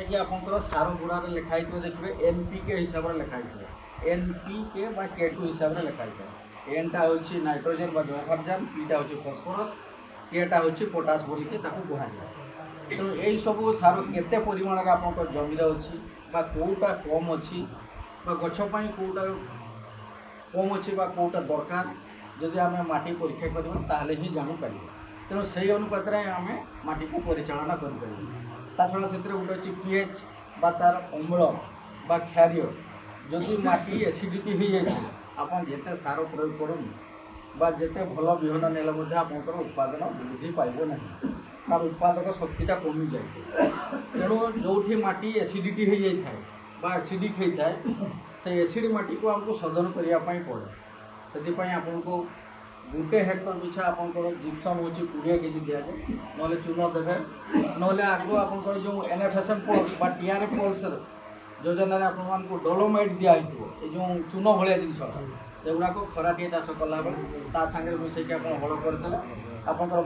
कि आपंकर सार गुड़ार लिखाई देखिए एनपीके हिसाब से लिखाई एनपीके के2 हिसाब से लिखाई एनटा हूँ नाइट्रोजेन जयफार्जान पीटा हूँ फस्फरस केटा हूँ पोटास बोलिकी कहुए तेणु यही सब सार केते परिमाण आप जमी अच्छी कौटा कम अच्छी गछपाई कौटा कम अच्छी कौटा दरकार जदि आम माटी परीक्षा करवा ही जापर तेणु से अनुपात आम माटी को परिचालना कर ता छड़ा से गोटे अच्छी पीएच बा तार अम्ल बा क्षारीय जदि माटी एसिडिटी हो जाए आपन जिते सार प्रयोग करूँ बा जिते भल विहन नेले आपंकर उत्पादन वृद्धि पाइब ना तार उत्पादक शक्तिटा कमी जाए तेणु जो माटी एसिडिटी हो जाए बा एसिडिक होता है से एसिड माटी को आमको शोधन करने पड़े से आपन को गोटे हेक्टर पिछा आपंकर जिप्सम हूँ 20 केजी दि जाए ना चून देवे ना आगु आपंकर जो एनएफएसएम पल्स बा टीआरएफ पल्स योजन आपको डोलोमाइट दिखाई जो चून भाया जिन सेगुड़ाक खराटिए चाष कला बेले ता सागर मिसेक आप हल करदे आपंकर